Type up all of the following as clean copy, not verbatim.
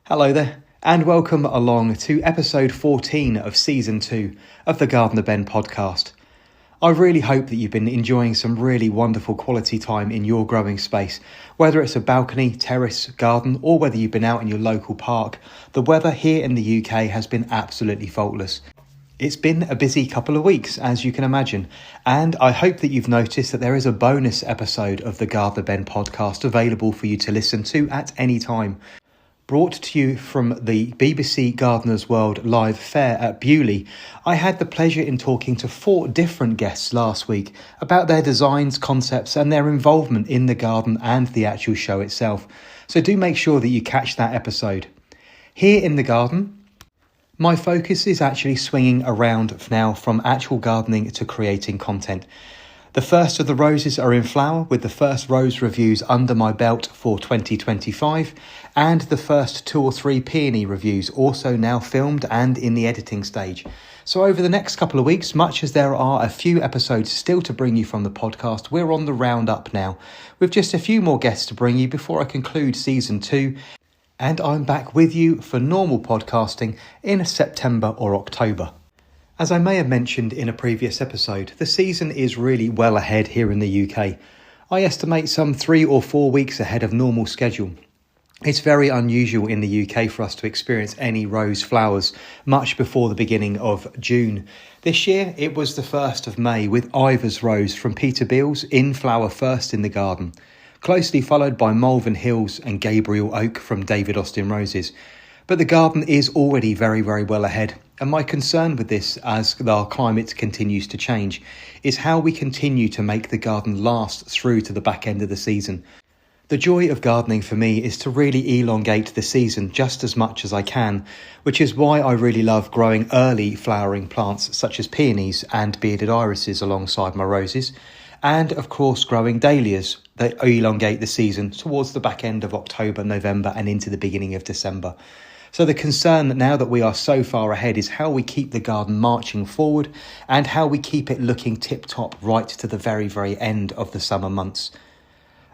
Hello there, and welcome along to episode 14 of season 2 of the Gardener Ben podcast. I really hope that you've been enjoying some really wonderful quality time in your growing space, whether it's a balcony, terrace, garden, or whether you've been out in your local park. The weather here in the UK has been absolutely faultless. It's been a busy couple of weeks, as you can imagine, and I hope that you've noticed that there is a bonus episode of the Gardener Ben podcast available for you to listen to at any time. Brought to you from the BBC Gardeners World Live Fair at Bewley, I had the pleasure in talking to 4 different guests last week about their designs, concepts and their involvement in the garden and the actual show itself. So do make sure that you catch that episode. Here in the garden, my focus is actually swinging around now from actual gardening to creating content. The first of the roses are in flower, with the first rose reviews under my belt for 2025, and the first 2 or 3 peony reviews also now filmed and in the editing stage. So over the next couple of weeks, much as there are a few episodes still to bring you from the podcast, we're on the roundup now, with just a few more guests to bring you before I conclude season 2, and I'm back with you for normal podcasting in September or October. As I may have mentioned in a previous episode, the season is really well ahead here in the UK. I estimate some 3 or 4 weeks ahead of normal schedule. It's very unusual in the UK for us to experience any rose flowers much before the beginning of June. This year it was the 1st of May with Ivor's Rose from Peter Beals in flower first in the garden, closely followed by Malvern Hills and Gabriel Oak from David Austin Roses. But the garden is already very, very well ahead. And my concern with this, as our climate continues to change, is how we continue to make the garden last through to the back end of the season. The joy of gardening for me is to really elongate the season just as much as I can, which is why I really love growing early flowering plants such as peonies and bearded irises alongside my roses, and of course growing dahlias that elongate the season towards the back end of October, November and into the beginning of December. So the concern now that we are so far ahead is how we keep the garden marching forward and how we keep it looking tip-top right to the very, very end of the summer months.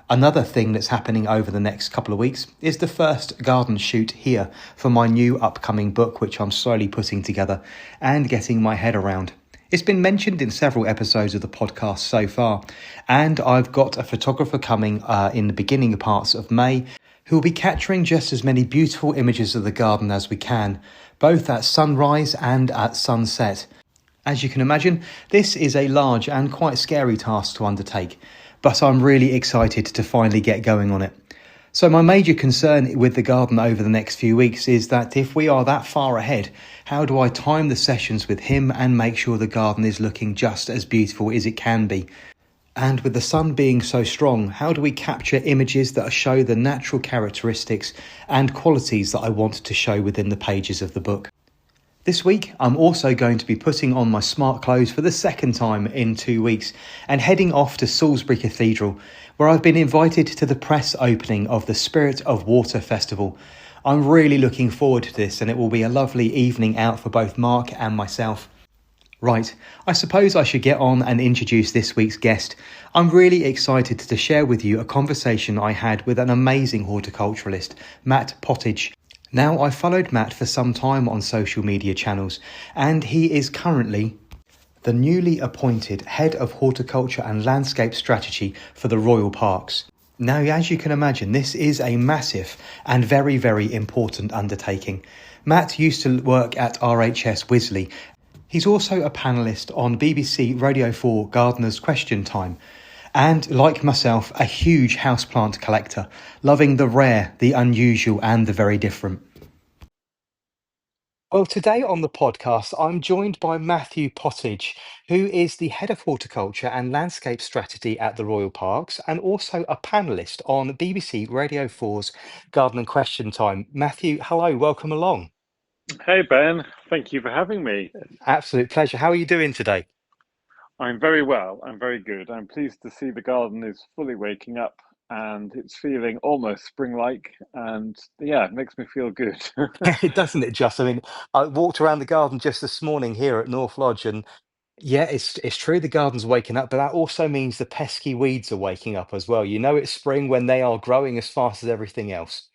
Another thing that's happening over the next couple of weeks is the first garden shoot here for my new upcoming book, which I'm slowly putting together and getting my head around. It's been mentioned in several episodes of the podcast so far, and I've got a photographer coming in the beginning parts of May who will be capturing just as many beautiful images of the garden as we can, both at sunrise and at sunset. As you can imagine, this is a large and quite scary task to undertake, but I'm really excited to finally get going on it. So my major concern with the garden over the next few weeks is that if we are that far ahead, how do I time the sessions with him and make sure the garden is looking just as beautiful as it can be? And with the sun being so strong, how do we capture images that show the natural characteristics and qualities that I want to show within the pages of the book? This week, I'm also going to be putting on my smart clothes for the second time in 2 weeks and heading off to Salisbury Cathedral, where I've been invited to the press opening of the Spirit of Water Festival. I'm really looking forward to this, and it will be a lovely evening out for both Mark and myself. Right, I suppose I should get on and introduce this week's guest. I'm really excited to share with you a conversation I had with an amazing horticulturalist, Matt Pottage. Now, I've followed Matt for some time on social media channels, and he is currently the newly appointed Head of Horticulture and Landscape Strategy for the Royal Parks. Now, as you can imagine, this is a massive and very, very important undertaking. Matt used to work at RHS Wesley. He's also a panellist on BBC Radio 4 Gardener's Question Time, and like myself, a huge houseplant collector, loving the rare, the unusual and the very different. Well, today on the podcast, I'm joined by Mathew Pottage, who is the Head of Horticulture and Landscape Strategy at the Royal Parks and also a panellist on BBC Radio 4's Garden and Question Time. Mathew, hello, welcome along. Hey Ben, thank you for having me. Absolute pleasure. How are you doing today? I'm very well, I'm very good. I'm pleased to see the garden is fully waking up and it's feeling almost spring-like, and yeah, it makes me feel good. It doesn't it just? I mean, I walked around the garden just this morning here at North Lodge, and yeah, it's true the garden's waking up, but that also means the pesky weeds are waking up as well. You know it's spring when they are growing as fast as everything else.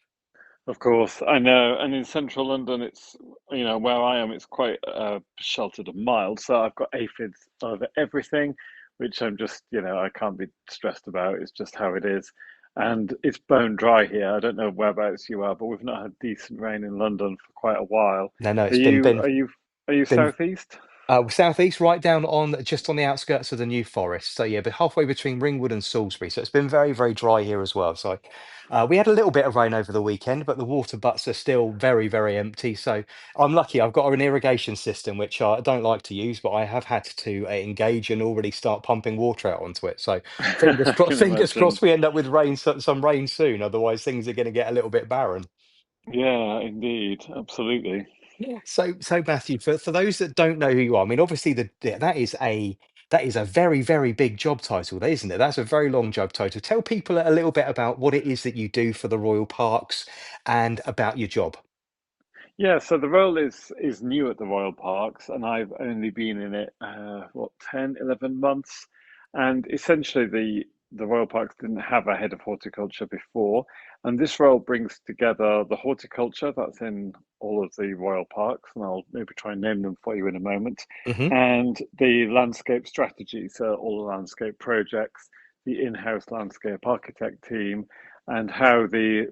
Of course, I know. And in central London, it's, where I am, it's quite sheltered and mild. So I've got aphids over everything, which I'm just, I can't be stressed about. It's just how it is. And it's bone dry here. I don't know whereabouts you are, but we've not had decent rain in London for quite a while. No, Are it's been you, been are you, are you been southeast? southeast, right down on just on the outskirts of the New Forest. So yeah, but halfway between Ringwood and Salisbury. So it's been very, very dry here as well. So we had a little bit of rain over the weekend, but the water butts are still very, very empty. So I'm lucky. I've got an irrigation system which I don't like to use, but I have had to engage and already start pumping water out onto it. So fingers I crossed, can fingers imagine. crossed, we end up with rain, some rain soon. Otherwise, things are going to get a little bit barren. Yeah, indeed. Absolutely. Yeah. So Matthew, for those that don't know who you are, I mean, obviously that is a very, very big job title, there, isn't it? That's a very long job title. Tell people a little bit about what it is that you do for the Royal Parks and about your job. Yeah, so the role is new at the Royal Parks, and I've only been in it, 10, 11 months. And essentially, the Royal Parks didn't have a head of horticulture before, and this role brings together the horticulture that's in all of the Royal Parks, and I'll maybe try and name them for you in a moment, Hmm. and the landscape strategy, so all the landscape projects, the in-house landscape architect team, and how the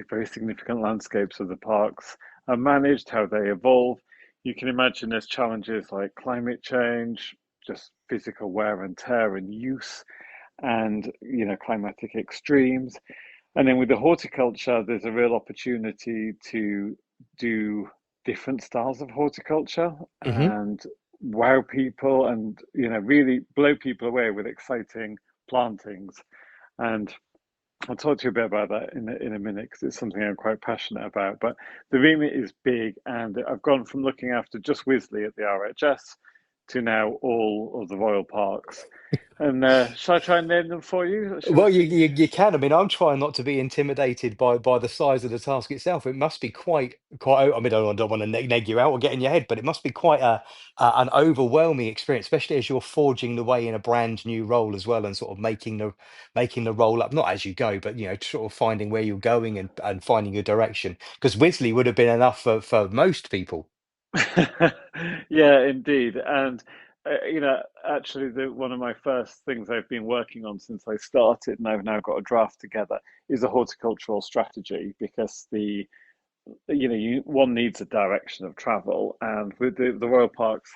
very significant landscapes of the parks are managed, how they evolve. You can imagine there's challenges like climate change, just physical wear and tear and use, and climatic extremes. And then with the horticulture, there's a real opportunity to do different styles of horticulture Hmm. and wow people and really blow people away with exciting plantings. And I'll talk to you a bit about that in a minute because it's something I'm quite passionate about. But the remit is big, and I've gone from looking after just Wisley at the RHS to now all of the royal parks. And shall I try and name them for you? Well, you can. I mean, I'm trying not to be intimidated by the size of the task itself. It must be quite. I mean, I don't want to neg you out or get in your head, but it must be quite an overwhelming experience, especially as you're forging the way in a brand new role as well, and sort of making the role up, not as you go, but sort of finding where you're going and finding your direction. Because Wisley would have been enough for most people. Yeah, indeed. And actually, one of my first things I've been working on since I started, and I've now got a draft together, is a horticultural strategy because one needs a direction of travel, and with the Royal Parks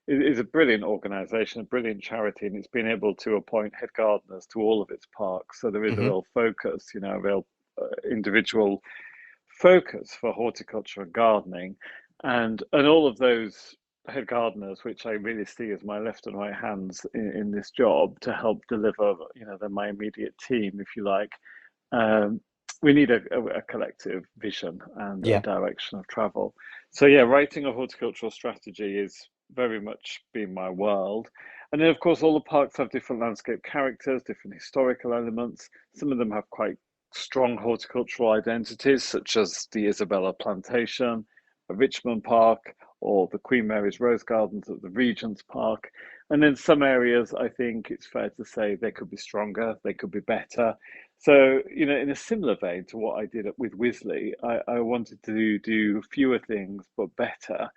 is a brilliant organisation, a brilliant charity, and it's been able to appoint head gardeners to all of its parks. So there is a Hmm. real focus, a real individual focus for horticulture and gardening, and all of those head gardeners, which I really see as my left and right hands in this job to help deliver, they're my immediate team, if you like. Um, we need a collective vision and a Yeah. direction of travel. So yeah, writing a horticultural strategy is very much been my world. And then of course all the parks have different landscape characters, different historical elements. Some of them have quite strong horticultural identities, such as the Isabella Plantation, Richmond Park, or the Queen Mary's Rose Gardens at the Regent's Park. And in some areas, I think it's fair to say they could be stronger, they could be better. So, in a similar vein to what I did with Wisley, I wanted to do fewer things but better.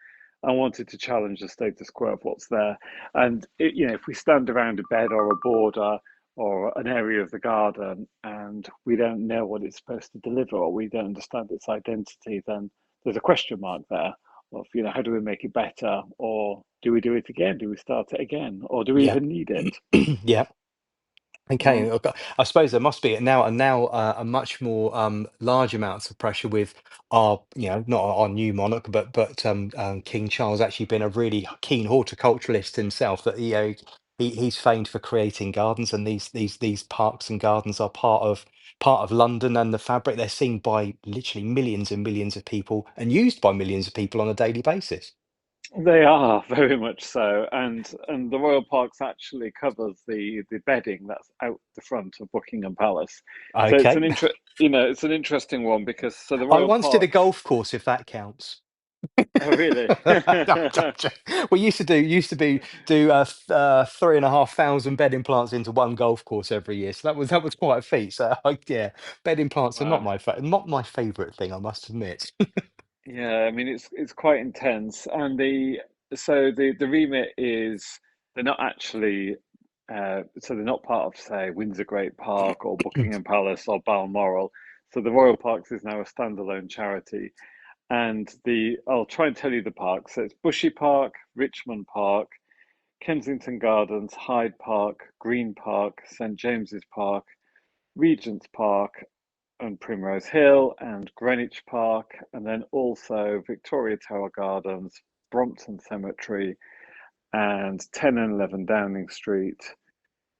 I wanted to challenge the status quo of what's there. And if we stand around a bed or a border or an area of the garden and we don't know what it's supposed to deliver or we don't understand its identity, then there's a question mark there of, how do we make it better? Or do we do it again? Do we start it again? Or do we Yeah. even need it? Yeah. Okay, Um, okay. I suppose there must be now a much more large amounts of pressure with our not our new monarch but King Charles actually being a really keen horticulturalist himself that he's famed for creating gardens, and these parks and gardens are part of London and the fabric. They're seen by literally millions and millions of people and used by millions of people on a daily basis. They are very much so, and the Royal Parks actually covers the bedding that's out the front of Buckingham Palace. So Okay. it's an interesting one because so the I Royal once did a Parks. golf course, if that counts. Oh, really? We used to do 3,500 bedding plants into one golf course every year, so that was quite a feat. So yeah, bedding plants are Wow. not my favourite thing, I must admit. Yeah, I mean it's quite intense, and the remit is they're not actually so they're not part of, say, Windsor Great Park or Buckingham Palace or Balmoral. So the Royal Parks is now a standalone charity, and the I'll try and tell you the parks. So it's Bushy Park, Richmond Park, Kensington Gardens, Hyde Park, Green Park, St James's Park, Regent's Park, and Primrose Hill and Greenwich Park, and then also Victoria Tower Gardens, Brompton Cemetery, and 10 and 11 Downing Street.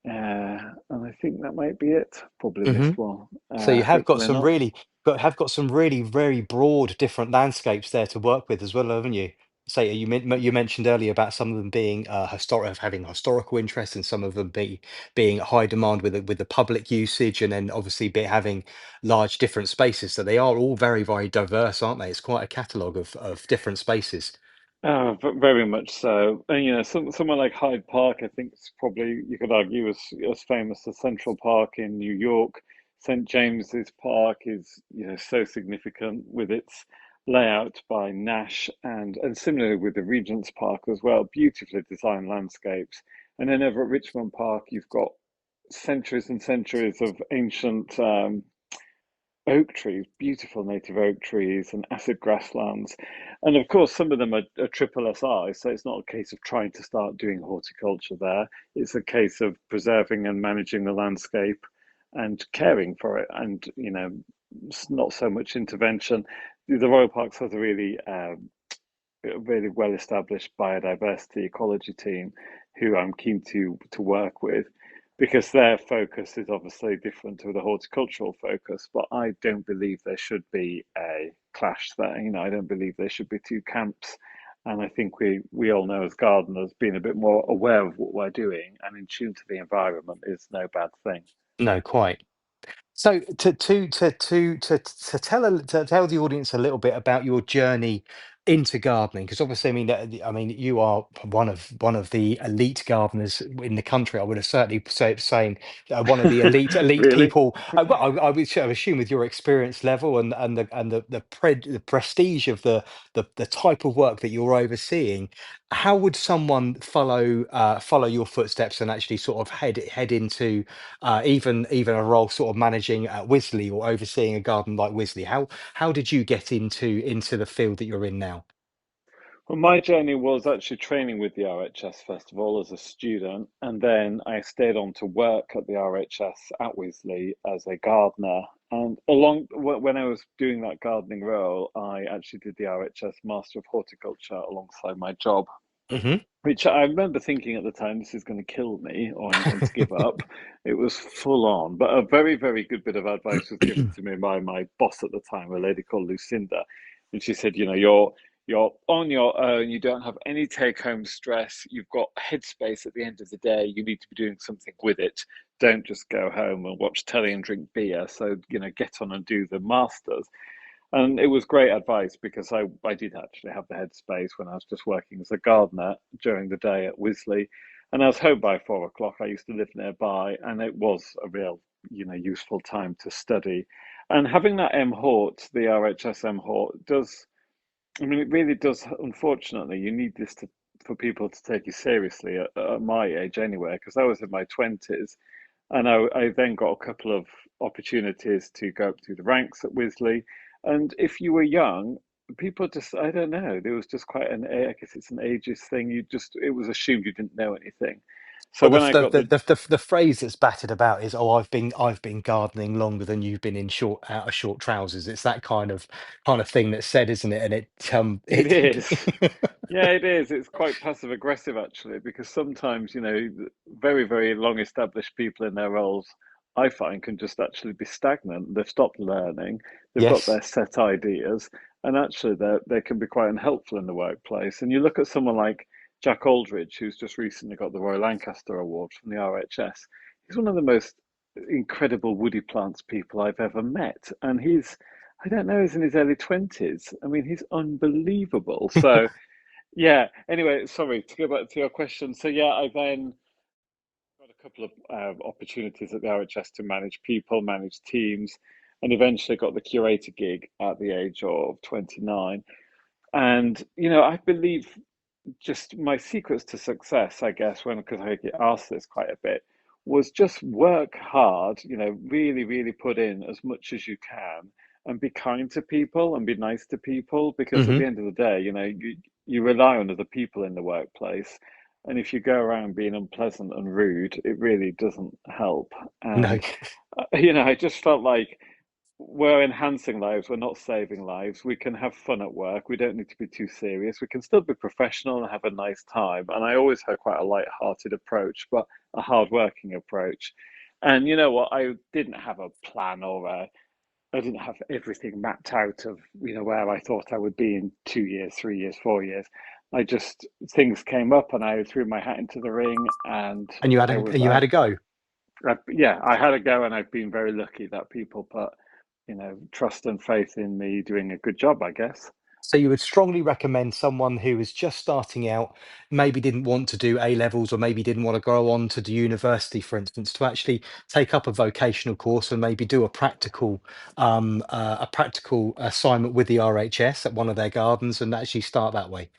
And I think that might be it. Probably Hmm. missed one. So you have got Hopefully some not. really, but have got some really very broad different landscapes there to work with as well, haven't you? Say you mentioned earlier about some of them being historic, having historical interest, and some of them being high demand with the public usage, and then obviously having large different spaces. So they are all very very diverse, aren't they? It's quite a catalogue of different spaces. Oh, very much so. And somewhere like Hyde Park, I think it's probably you could argue as famous as Central Park in New York. St. James's Park is, so significant with its layout by Nash and similarly with the Regent's Park as well, beautifully designed landscapes. And then over at Richmond Park, you've got centuries and centuries of ancient oak trees, beautiful native oak trees and acid grasslands. And of course, some of them are triple SI, so it's not a case of trying to start doing horticulture there. It's a case of preserving and managing the landscape and caring for it. And, not so much intervention. The Royal Parks has a really well established biodiversity ecology team who I'm keen to work with because their focus is obviously different to the horticultural focus, but I don't believe there should be a clash there. I don't believe there should be two camps. And I think we all know as gardeners, being a bit more aware of what we're doing and in tune to the environment is no bad thing. No, quite. So to tell the audience a little bit about your journey into gardening, because obviously, I mean, you are one of the elite gardeners in the country. I would have certainly saying one of the elite Really? people. Well, I would sort of assume with your experience level and the prestige of the type of work that you're overseeing, how would someone follow your footsteps and actually sort of head into even a role sort of managing at Wisley or overseeing a garden like Wisley? How did you get into the field that you're in now? Well, my journey was actually training with the RHS Festival as a student, and then I stayed on to work at the RHS at Wisley as a gardener. And when I was doing that gardening role, I actually did the RHS Master of Horticulture alongside my job, Hmm. which I remember thinking at the time, this is going to kill me or I'm going to give up. It was full on, but a very, very good bit of advice was given to me by my boss at the time, a lady called Lucinda. And she said, you're on your own, you don't have any take-home stress, you've got headspace at the end of the day, you need to be doing something with it. Don't just go home and watch telly and drink beer. So, get on and do the masters. And it was great advice because I did actually have the headspace when I was just working as a gardener during the day at Wisley. And I was home by 4 o'clock. I used to live nearby, and it was a real, useful time to study. And having that M Hort, the RHS M Hort, I mean, it really does. Unfortunately, you need this for people to take you seriously at my age anyway, because I was in my 20s. And I then got a couple of opportunities to go up through the ranks at Wisley. And if you were young, people just, I don't know, there was just quite I guess it's an ageist thing. It was assumed you didn't know anything. So Well, when I got the phrase that's battered about is, "Oh, I've been gardening longer than you've been in out of short trousers." It's that kind of thing that's said, isn't it? And it is. Yeah, it is. It's quite passive aggressive actually, because sometimes, very, very long established people in their roles, I find, can just actually be stagnant. They've stopped learning, they've got Yes. their set ideas, and actually they can be quite unhelpful in the workplace. And you look at someone like Jack Aldridge, who's just recently got the Royal Lancaster Award from the RHS. He's one of the most incredible woody plants people I've ever met. And I don't know, he's in his early 20s. I mean, he's unbelievable. So, yeah, anyway, sorry, to go back to your question. So, yeah, I then got a couple of opportunities at the RHS to manage people, manage teams, and eventually got the curator gig at the age of 29. And, I believe just my secrets to success, I guess, when because I get asked this quite a bit, was just work hard, really, really put in as much as you can and be kind to people and be nice to people because at the Hmm. end of the day, you rely on other people in the workplace. And if you go around being unpleasant and rude, it really doesn't help. No. And, I just felt like we're enhancing lives, we're not saving lives. We can have fun at work. We don't need to be too serious. We can still be professional and have a nice time. And I always had quite a light-hearted approach, but a hard-working approach. And you know what? I didn't have a plan I didn't have everything mapped out of, where I thought I would be in 2 years, 3 years, 4 years. I just, things came up and I threw my hat into the ring and And I was, you had a go. yeah, I had a go, and I've been very lucky that people put, trust and faith in me doing a good job, I guess. So you would strongly recommend someone who is just starting out, maybe didn't want to do A levels or maybe didn't want to go on to do university, for instance, to actually take up a vocational course and maybe do a practical assignment with the RHS at one of their gardens and actually start that way.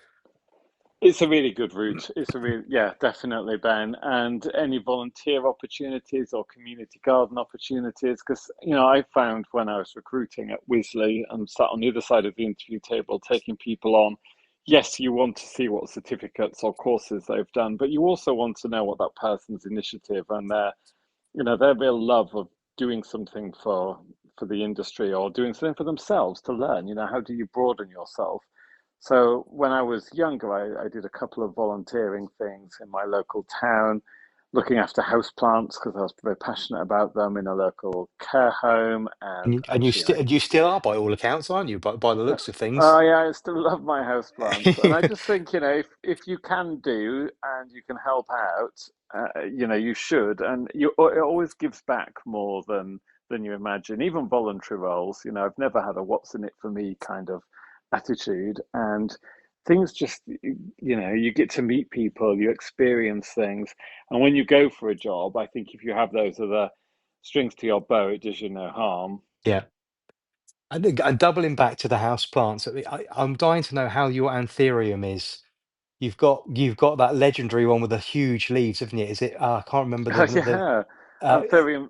It's a really good route. Yeah, definitely, Ben. And any volunteer opportunities or community garden opportunities, because, I found when I was recruiting at Wesley and sat on the other side of the interview table taking people on, yes, you want to see what certificates or courses they've done, but you also want to know what that person's initiative and their real love of doing something for the industry or doing something for themselves to learn. How do you broaden yourself? So when I was younger, I did a couple of volunteering things in my local town, looking after houseplants because I was very passionate about them in a local care home. And actually, And you still are by all accounts, aren't you? By the looks of oh things. yeah, I still love my houseplants, and I just think if you can do and you can help out, you should, and it always gives back more than you imagine. Even voluntary roles, I've never had a "what's in it for me" kind of attitude, and things just you get to meet people, you experience things, and when you go for a job, I think if you have those other strings to your bow, it does you no harm. Yeah. And doubling back to the house plants, I'm dying to know how your anthurium is. You've got that legendary one with the huge leaves, haven't you? Is it? I can't remember the. Yeah, Uh, Anthurium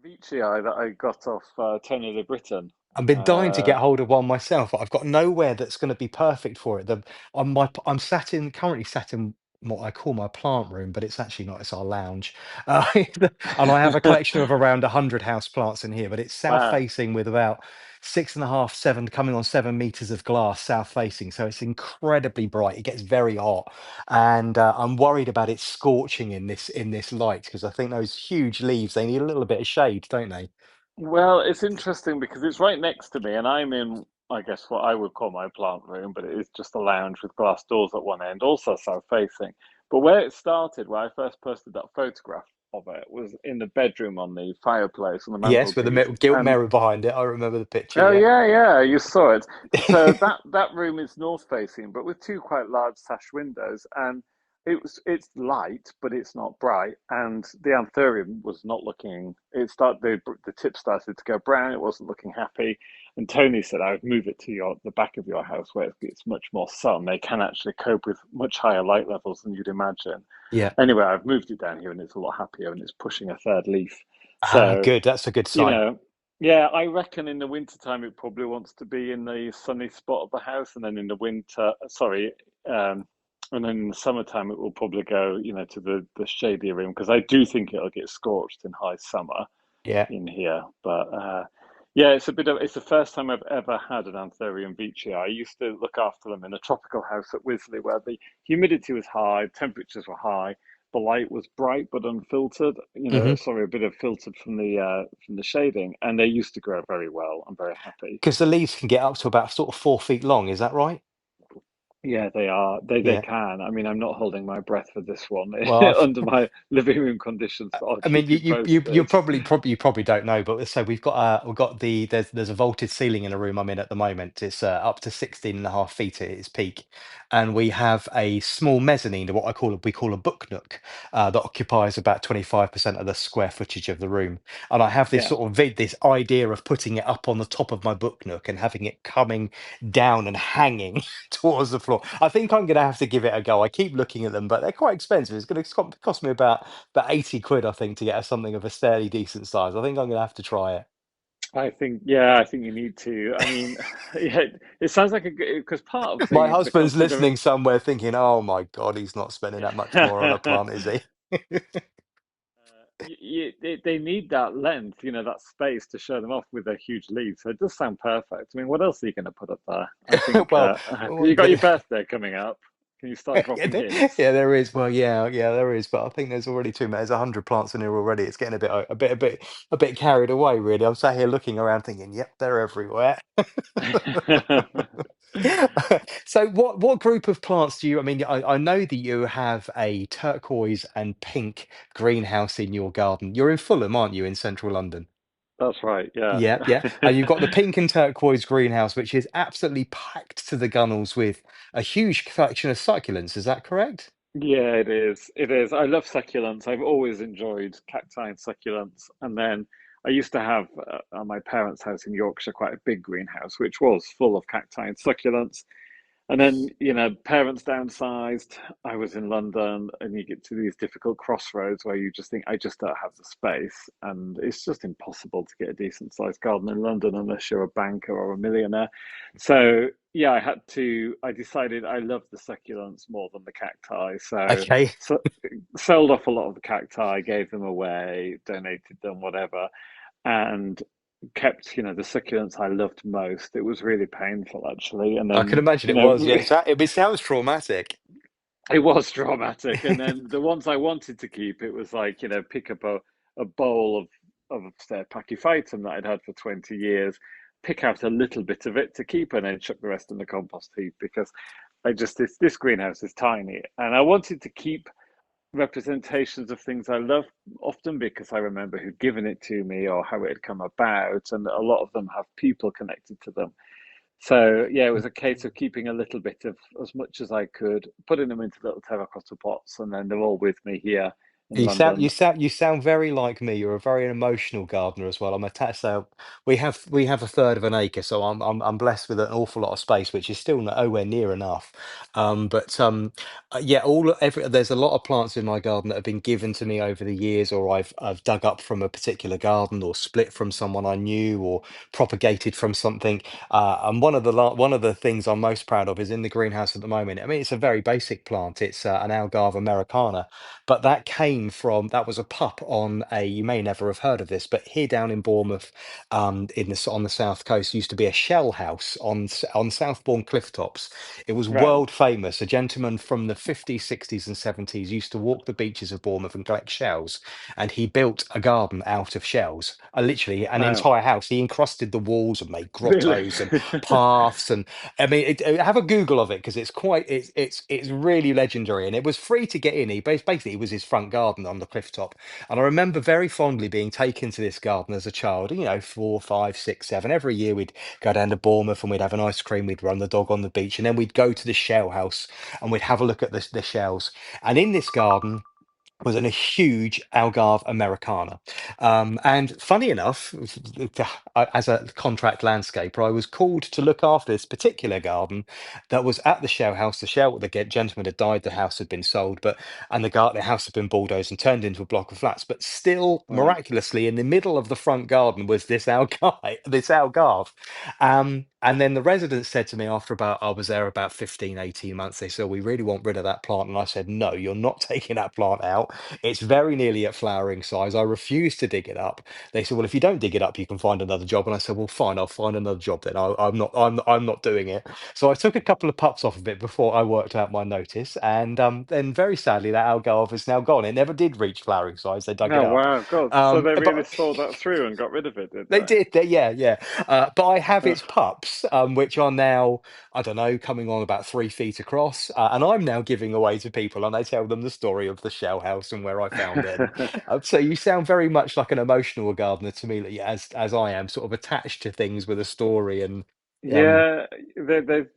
Veitchii that I got off Tony the Briton. I've been dying to get Uh, hold of one myself, but I've got nowhere that's going to be perfect for it. I'm currently sat in what I call my plant room, but it's actually not. It's our lounge, and I have a collection of around 100 house plants in here. But it's south wow. facing with about 6.5, 7, coming on 7 meters of glass south facing. So it's incredibly bright. It gets very hot, and I'm worried about it scorching in this light because I think those huge leaves they need a little bit of shade, don't they? Well, it's interesting because it's right next to me, and I'm in, I guess, what I would call my plant room, but it is just a lounge with glass doors at one end, also south facing. But where it started, where I first posted that photograph of it, was in the bedroom on the fireplace on the Yes, with the mantelpiece. gilt And mirror behind it. I remember the picture. oh Yeah. yeah, yeah, you saw it. So that room is north facing, but with two quite large sash windows, and it's light, but it's not bright. And the anthurium was not looking. The tip started to go brown. It wasn't looking happy. And Tony said, "I would move it to the back of your house where it's much more sun. They can actually cope with much higher light levels than you'd imagine." Yeah. Anyway, I've moved it down here, and it's a lot happier, and it's pushing a third leaf. Ah, So good. That's a good you sign. know, yeah, I reckon in the wintertime it probably wants to be in the sunny spot of the house, and then in the winter, sorry, and then in the summertime it will probably go, to the shadier room because I do think it'll get scorched in high summer Yeah. in here. But yeah, it's the first time I've ever had an Anthurium veitchii. I used to look after them in a tropical house at Wisley where the humidity was high, temperatures were high, the light was bright but unfiltered. Hmm. Sorry, a bit of filtered from the shading, and they used to grow very well. I'm very happy. Because the leaves can get up to about sort of 4 feet long. Is that right? Yeah, they are. They Yeah. can. I mean, I'm not holding my breath for this one Well, I've under my living room conditions, but I'll I mean, keep you you posted. you probably don't know, but so we've got there's a vaulted ceiling in the room I'm in at the moment. It's up to 16.5 feet at its peak, and we have a small mezzanine, what we call a book nook, that occupies about 25% of the square footage of the room. And I have this Yeah. sort of this idea of putting it up on the top of my book nook and having it coming down and hanging towards the floor. I think I'm going to have to give it a go. I keep looking at them, but they're quite expensive. It's going to cost me about 80 quid, I think, to get something of a fairly decent size. I think I'm going to have to try it. Yeah, I think you need to. I mean, yeah, it sounds like a good, because part of My the husband's consider. listening somewhere thinking, oh my God, he's not spending that much more on a plant, is he? They need that length, that space to show them off with their huge leaves. So it does sound perfect. I mean, what else are you going to put up there? I think Well, well, you got your birthday coming up. Can you start yeah, dropping hints? there is. Well, yeah, there is. But I think there's already too many. There's 100 plants in here already. It's getting a bit carried away, really. I'm sat here looking around thinking, yep, they're everywhere. So what group of plants do you, I mean, I know that you have a turquoise and pink greenhouse in your garden. You're in Fulham, aren't you, in central London? That's right. Yeah. Yeah, yeah. And you've got the pink and turquoise greenhouse, which is absolutely packed to the gunnels with a huge collection of succulents. Is that correct? Yeah, it is. It is. I love succulents. I've always enjoyed cacti and succulents. And then I used to have at my parents' house in Yorkshire quite a big greenhouse, which was full of cacti and succulents. And then, parents downsized. I was in London, and you get to these difficult crossroads where you just think, I just don't have the space. And it's just impossible to get a decent sized garden in London unless you're a banker or a millionaire. So, yeah, I decided I love the succulents more than the cacti. Okay. So sold off a lot of the cacti, gave them away, donated them, whatever, and kept, the succulents I loved most. It was really painful actually. And I can then, imagine it was. Yeah, it sounds traumatic. it was dramatic. And then the ones I wanted to keep, it was like, pick up a bowl of say, pachyphytum that I'd had for 20 years, pick out a little bit of it to keep, and then chuck the rest in the compost heap because this greenhouse is tiny. And I wanted to keep representations of things I love often because I remember who'd given it to me or how it had come about, and a lot of them have people connected to them. So yeah, it was a case of keeping a little bit of as much as I could, putting them into little terracotta pots, and then they're all with me here in London. You sound very like me. You're a very emotional gardener as well. I'm attached. So we have a third of an acre, so I'm blessed with an awful lot of space, which is still nowhere near enough. But yeah, there's a lot of plants in my garden that have been given to me over the years, or I've dug up from a particular garden, or split from someone I knew, or propagated from something. And one of the things I'm most proud of is in the greenhouse at the moment. I mean, it's a very basic plant. It's an Algarve americana, but that was a pup on a, you may never have heard of this, but here down in Bournemouth, on the south coast, used to be a shell house on Southbourne cliff tops. It was Right. world famous. A gentleman from the 50s, 60s, and 70s used to walk the beaches of Bournemouth and collect shells, and he built a garden out of shells. Literally an Wow. entire house. He encrusted the walls and made Really? grottos and paths. And I mean, have a Google of it because it's really legendary, and it was free to get in. Basically it was his front garden on the cliff top, and I remember very fondly being taken to this garden as a child. 4, 5, 6, 7. Every year we'd go down to Bournemouth and we'd have an ice cream. We'd run the dog on the beach, and then we'd go to the shell house and we'd have a look at the shells. And in this garden was in a huge Algarve Americana. And funny enough, as a contract landscaper, I was called to look after this particular garden that was at the shell house. The gentleman had died, the house had been sold, and the house had been bulldozed and turned into a block of flats. But still, Wow. miraculously, in the middle of the front garden was this this Algarve. And then the residents said to me after I was there about 15, 18 months, they said, we really want rid of that plant. And I said, no, you're not taking that plant out. It's very nearly at flowering size. I refuse to dig it up. They said, well, if you don't dig it up, you can find another job. And I said, well, fine, I'll find another job then. I'm not doing it. So I took a couple of pups off of it before I worked out my notice. And then very sadly, that algarve is now gone. It never did reach flowering size. They dug it Oh up. wow, God. So they really But saw that through and got rid of it, did they they? did, yeah, yeah. But I have its Ugh. pups. house, which are now, I don't know, coming on about 3 feet across. And I'm now giving away to people, and I tell them the story of the shell house and where I found it. And so you sound very much like an emotional gardener to me, like, as I am, sort of attached to things with a story. And um, Yeah, they've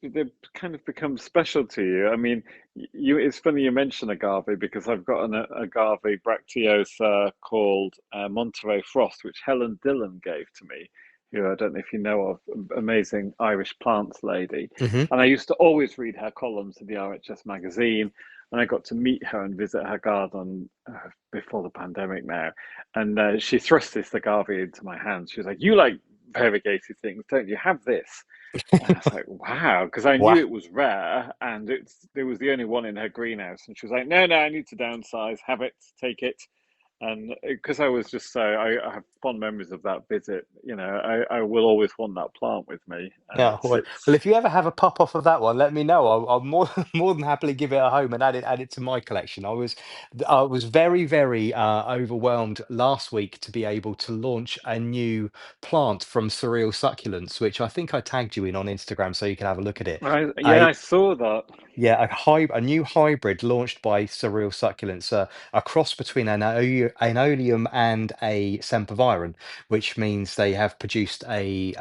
kind of become special to you. I mean, you it's funny you mention agave because I've got an agave bracteosa called Monterey Frost, which Helen Dillon gave to me, who I don't know if you know of, amazing Irish plants lady. mhm. And I used to always read her columns in the RHS magazine, and I got to meet her and visit her garden before the pandemic now. And she thrust this agave into my hands. She was like, "You like variegated things, don't you? Have this." And I was like, wow, because I knew Wow. it was rare and it was the only one in her greenhouse. And she was like, no, no, I need to downsize, have it, take it. And because I was just so, I have fond memories of that visit. I will always want that plant with me. And Yeah, it well, sits. if you ever have a pop off of that one, let me know. I'll more more than happily give it a home and add it to my collection. I was very very overwhelmed last week to be able to launch a new plant from Surreal Succulents, which I think I tagged you in on Instagram, so you can have a look at it. Yeah, I saw that. Yeah, a new hybrid launched by Surreal Succulents, a cross between an Aeolium and a Sempervirens, which means they have produced a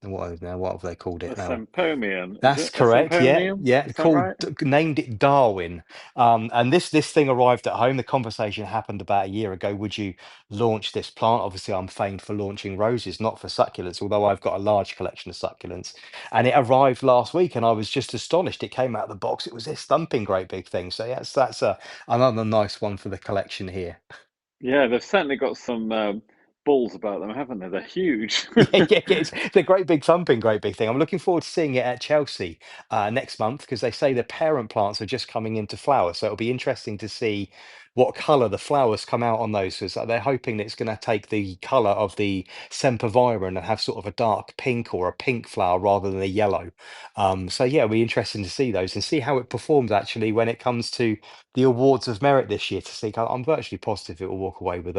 what have they called A it now? Sempomian, is That's it? A correct. Yeah, Semponium? yeah. Is that Called right? named it Darwin. And this thing arrived at home. The conversation happened about a year ago. Would you launch this plant? Obviously, I'm famed for launching roses, not for succulents, although I've got a large collection of succulents. And it arrived last week, and I was just astonished. It came out of the box. It was this thumping great big thing. So yes, that's another nice one for the collection here. Yeah, they've certainly got some balls about them, haven't they? They're huge. Yeah, yeah, yeah, it's a great big thumping, great big thing. I'm looking forward to seeing it at Chelsea next month because they say the parent plants are just coming into flower. So it'll be interesting to see what colour the flowers come out on those. Because they're hoping that it's going to take the colour of the Sempervirens and have sort of a dark pink or a pink flower rather than a yellow. So yeah, it'll be interesting to see those and see how it performs actually when it comes to the awards of merit this year. To see, I'm virtually positive it will walk away with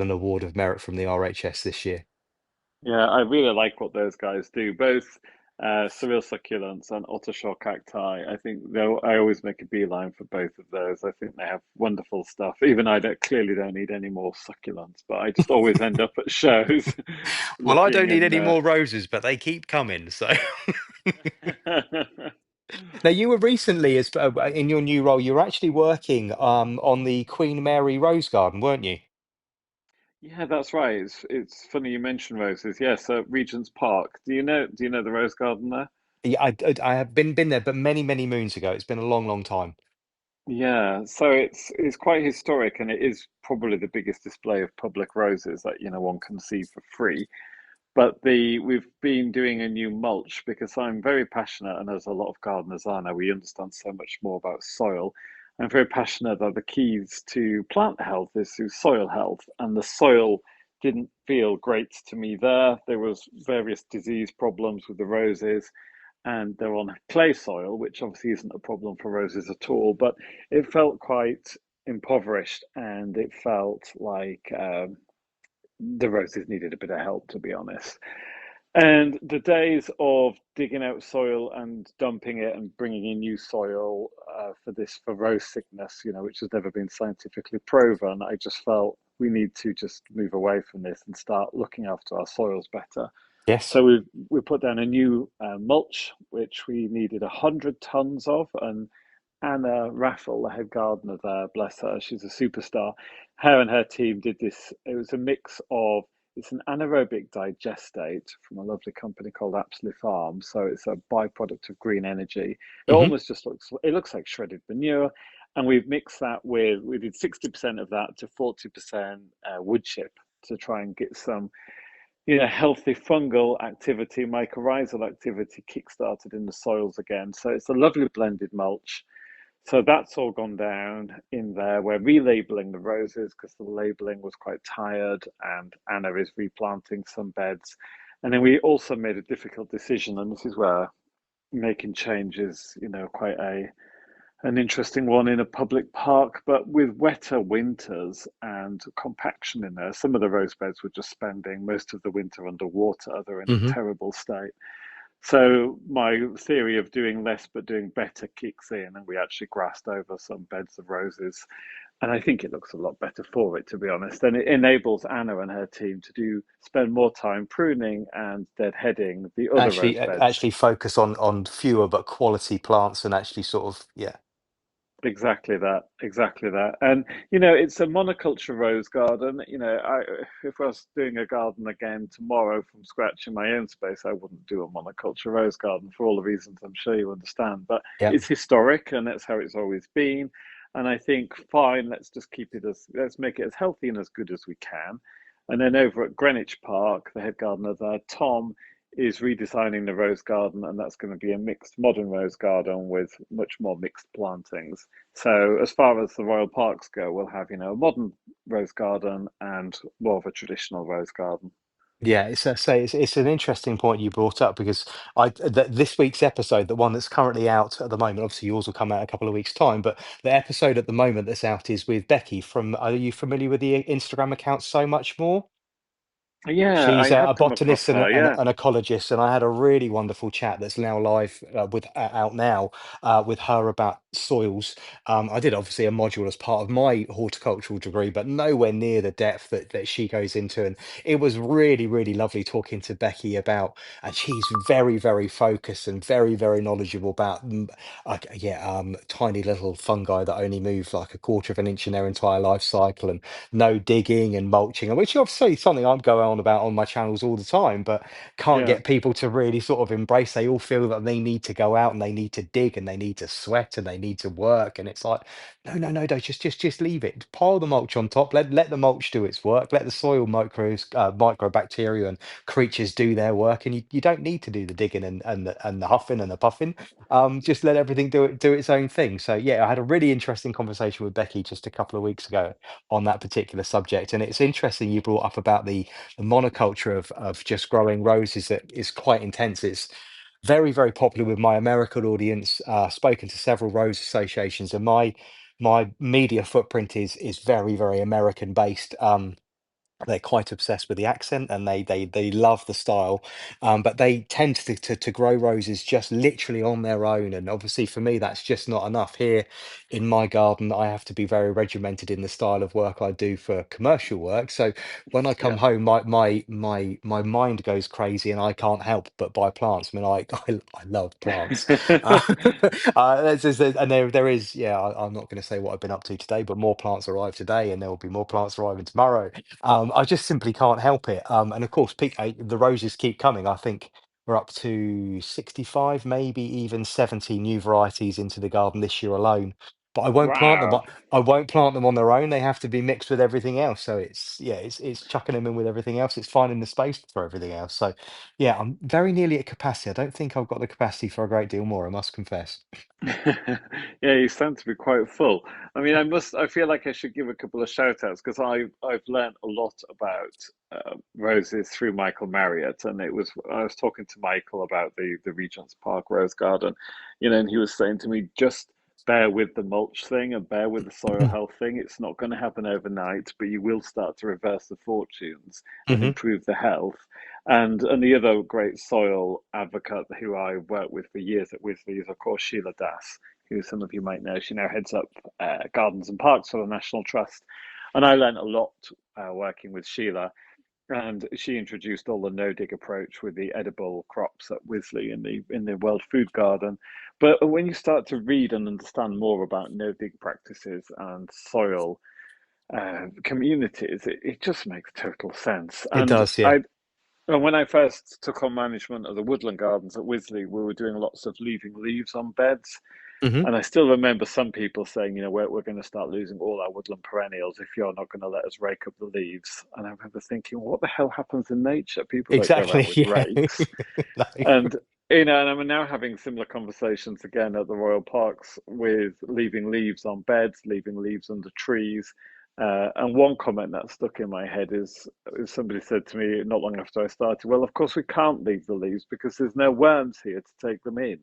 an award of merit from the RHS this year. Yeah, I really like what those guys do, both cereal succulents and Ottershaw cacti. I think I always make a beeline for both of those. I think they have wonderful stuff. Even I clearly don't need any more succulents, but I just always end up at shows Well, I looking don't need and any more roses, but they keep coming. So yeah, now you were recently, as in your new role, you were actually working on the Queen Mary Rose Garden, weren't you? that's right. It's funny you mention roses. Yes, Regent's Park. Do you know the rose garden there? Yeah, I have been there, but many many moons ago. It's been a long long time. Yeah, so it's quite historic, and it is probably the biggest display of public roses that one can see for free. But we've been doing a new mulch because I'm very passionate, and as a lot of gardeners are now, we understand so much more about soil. I'm very passionate that the keys to plant health is through soil health, and the soil didn't feel great to me there. There was various disease problems with the roses, and they're on clay soil, which obviously isn't a problem for roses at all, but it felt quite impoverished, and it felt like the roses needed a bit of help, to be honest. And the days of digging out soil and dumping it and bringing in new soil for rose sickness, which has never been scientifically proven, I just felt we need to just move away from this and start looking after our soils better. Yes. So we put down a new mulch, which we needed 100 tons of, and Anna Raffle, the head gardener there, bless her, she's a superstar. Her and her team did this. It was a mix of it's an anaerobic digestate from a lovely company called Apsley Farm. So it's a byproduct of green energy. It Hmm. almost just looks like shredded manure. And we've mixed that we did 60% of that to 40% wood chip to try and get some healthy fungal activity, mycorrhizal activity kickstarted in the soils again. So it's a lovely blended mulch. So that's all gone down in there. We're relabeling the roses because the labeling was quite tired, and Anna is replanting some beds. And then we also made a difficult decision, and this is where making changes, quite an interesting one in a public park, but with wetter winters and compaction in there, some of the rose beds were just spending most of the winter underwater. They're in a Hmm. terrible state. So my theory of doing less but doing better kicks in, and we actually grassed over some beds of roses. And I think it looks a lot better for it, to be honest. And it enables Anna and her team to spend more time pruning and deadheading the other rose beds. Actually focus on fewer but quality plants and actually sort of, yeah. Exactly that, exactly that. And it's a monoculture rose garden. If I was doing a garden again tomorrow from scratch in my own space, I wouldn't do a monoculture rose garden for all the reasons I'm sure you understand. But Yeah. it's historic, and that's how it's always been. And I think, fine, let's make it as healthy and as good as we can. And then over at Greenwich Park, the head gardener there, Tom, is redesigning the rose garden, and that's going to be a mixed modern rose garden with much more mixed plantings. So as far as the royal parks go, we'll have, a modern rose garden and more of a traditional rose garden. Yeah, it's an interesting point you brought up because this week's episode, the one that's currently out at the moment, obviously yours will come out in a couple of weeks' time, but the episode at the moment that's out is with Becky from. Are you familiar with the Instagram account So Much More? Yeah, She's I a have come botanist across and her. Yeah, an ecologist, and I had a really wonderful chat that's now live with out now with her about soils. I did obviously a module as part of my horticultural degree, but nowhere near the depth that she goes into. And it was really, really lovely talking to Becky about, and she's very, very focused and very, very knowledgeable about, tiny little fungi that only move like a quarter of an inch in their entire life cycle, and no digging and mulching, and which obviously is something I'm going on about on my channels all the time, but can't yeah. get people to really sort of embrace. They all feel that they need to go out and they need to dig and they need to sweat and they need to work. And it's like, no, no, no, no, just leave it. Pile the mulch on top. Let the mulch do its work. Let the soil microbacteria and creatures do their work. And you don't need to do the digging and the huffing and the puffing. Just let everything do its own thing. So yeah, I had a really interesting conversation with Becky just a couple of weeks ago on that particular subject. And it's interesting you brought up about the monoculture of just growing roses that is quite intense. It's very, very popular with my American audience. Spoken to several rose associations, and my media footprint is very, very American based. They're quite obsessed with the accent and they love the style, but they tend to grow roses just literally on their own. And obviously for me that's just not enough. Here in my garden I have to be very regimented in the style of work I do for commercial work, so when I come Yeah. home my mind goes crazy and I can't help but buy plants. I mean, I love plants. uh, and there is, yeah, I'm not going to say what I've been up to today, but more plants arrived today and there will be more plants arriving tomorrow. I just simply can't help it. And of course, the roses keep coming. I think we're up to 65, maybe even 70 new varieties into the garden this year alone. But I won't plant them. Wow. I won't plant them on their own. They have to be mixed with everything else. So it's chucking them in with everything else. It's finding the space for everything else. So yeah, I'm very nearly at capacity. I don't think I've got the capacity for a great deal more, I must confess. Yeah, you sound to be quite full. I mean, I feel like I should give a couple of shout outs because I've learned a lot about roses through Michael Marriott. And I was talking to Michael about the Regent's Park Rose Garden, and he was saying to me, just bear with the mulch thing and bear with the soil health thing. It's not going to happen overnight, but you will start to reverse the fortunes and Hmm. improve the health. And the other great soil advocate who I worked with for years at Wesley is, of course, Sheila Das, who some of you might know. She now heads up gardens and parks for the National Trust. And I learned a lot working with Sheila. And she introduced all the no-dig approach with the edible crops at Wisley in the World Food Garden. But when you start to read and understand more about no-dig practices and soil communities, it just makes total sense. It And does, yeah. when I first took on management of the woodland gardens at Wisley, we were doing lots of leaving leaves on beds. Hmm. And I still remember some people saying, we're going to start losing all our woodland perennials if you're not going to let us rake up the leaves. And I remember thinking, what the hell happens in nature? People don't go Exactly. out with Yeah. rakes. No. And, and I'm now having similar conversations again at the Royal Parks with leaving leaves on beds, leaving leaves under trees. And one comment that stuck in my head is somebody said to me not long after I started, well, of course we can't leave the leaves because there's no worms here to take them in.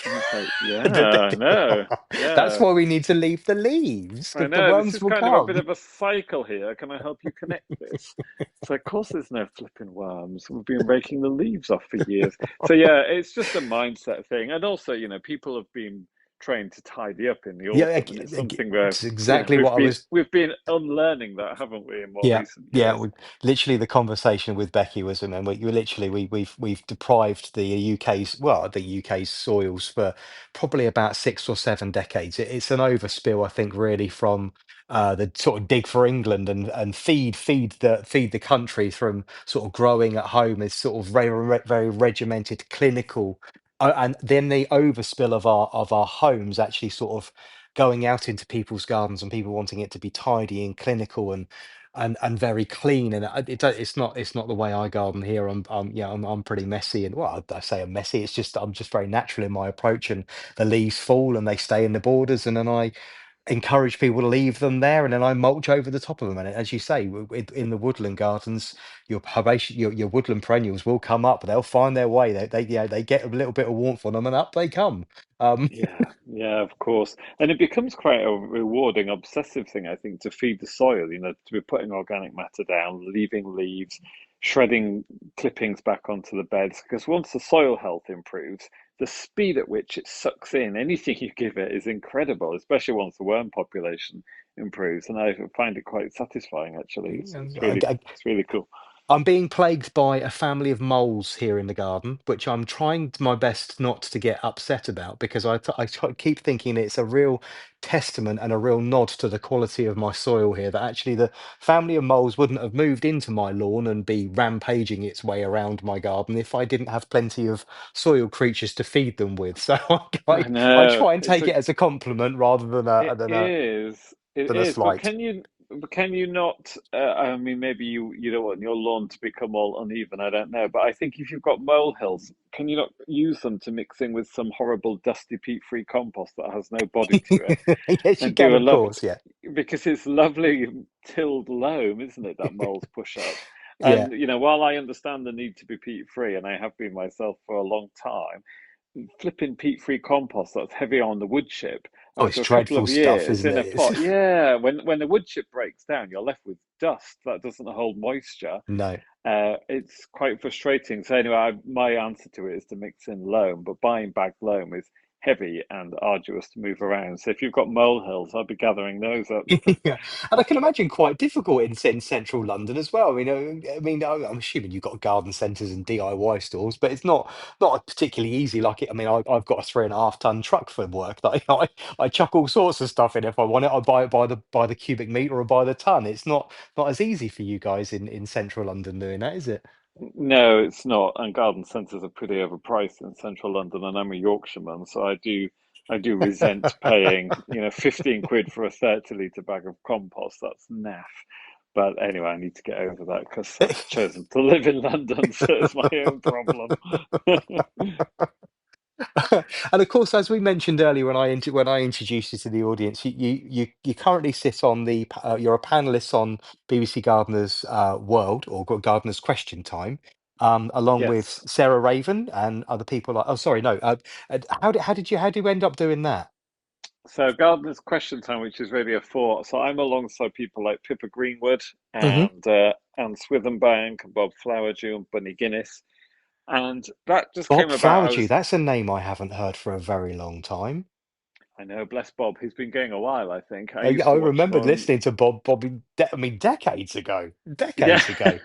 And it's like, yeah, I know. That's Yeah, why we need to leave the leaves, I because the know. This worms is will kind of a bit come. of a cycle here. Can I help you connect this? So, of course, there's no flipping worms. We've been raking the leaves off for years. So, yeah, it's just a mindset thing. And also, people have been trained to tidy up in the Yeah, autumn, and it's something where, it's exactly we've what I been was. we've been unlearning that, haven't we, in more Yeah, recent yeah. years? Literally, the conversation with Becky was, remember, you literally we've deprived the UK's soils for probably about 6 or 7 decades. It's an overspill, I think, really from the sort of dig for England and feed the country from sort of growing at home is sort of very regimented, clinical, and then the overspill of our homes actually sort of going out into people's gardens and people wanting it to be tidy and clinical and very clean. And it's not the way I garden here. I'm pretty messy, and well, I say I'm messy. It's just I'm just very natural in my approach, and the leaves fall and they stay in the borders, and then I encourage people to leave them there, and then I mulch over the top of them. And as you say, in the woodland gardens, your herbaceous, your woodland perennials will come up. They'll find their way. They get a little bit of warmth on them, and up they come. Um, Yeah, yeah, of course. And it becomes quite a rewarding, obsessive thing, I think, to feed the soil, to be putting organic matter down, leaving leaves, shredding clippings back onto the beds. Because once the soil health improves, the speed at which it sucks in anything you give it is incredible, especially once the worm population improves. And I find it quite satisfying, actually. It's it's really cool. I'm being plagued by a family of moles here in the garden, which I'm trying my best not to get upset about, because keep thinking it's a real testament and a real nod to the quality of my soil here, that actually the family of moles wouldn't have moved into my lawn and be rampaging its way around my garden if I didn't have plenty of soil creatures to feed them with. So I I know. try and take it as a compliment rather than a It is. It than a is. But slight. can you not? I mean, maybe you don't want your lawn to become all uneven. I don't know. But I think if you've got molehills, can you not use them to mix in with some horrible dusty peat-free compost that has no body to it, Yes, you and can, do a of love course. Yeah, because it's lovely tilled loam, isn't it? That moles push up. yeah. And while I understand the need to be peat-free, and I have been myself for a long time, flipping peat-free compost that's heavy on the wood chip Oh, it's after a couple dreadful of stuff, years isn't in a it? It's, pot, yeah, when the wood chip breaks down, you're left with dust that doesn't hold moisture. no. It's quite frustrating. So anyway, my answer to it is to mix in loam, but buying bagged loam is heavy and arduous to move around. So if you've got molehills, I'll be gathering those up. Yeah, and I can imagine quite difficult in central London as well. I'm assuming you've got garden centres and DIY stores, but it's not particularly easy. I've got a 3.5 ton truck for work that I chuck all sorts of stuff in. If I want it, I buy it by the cubic meter or by the ton. It's not as easy for you guys in central London doing that, is it? No, it's not. And garden centres are pretty overpriced in central London, and I'm a Yorkshireman, so I do resent paying, 15 quid for a 30-litre bag of compost. That's naff. But anyway, I need to get over that because I've chosen to live in London, so it's my own problem. And of course, as we mentioned earlier, when I introduced you to the audience, you currently sit on you're a panelist on BBC Gardeners World, or Gardeners Question Time, along with Yes. Sarah Raven and other people. Oh, sorry, no. How did you end up doing that? So Gardener's Question Time, which is really a thought. So I'm alongside people like Pippa Greenwood Hmm. and Anne Swithenbank and Bob Flowerdew and Bunny Guinness. And that just Bob came about. Flowerdew, that's a name I haven't heard for a very long time. I know, bless Bob. He's been going a while, I think. I I used to watch him remember on, listening to Bobby. Decades ago. yeah. Decades ago.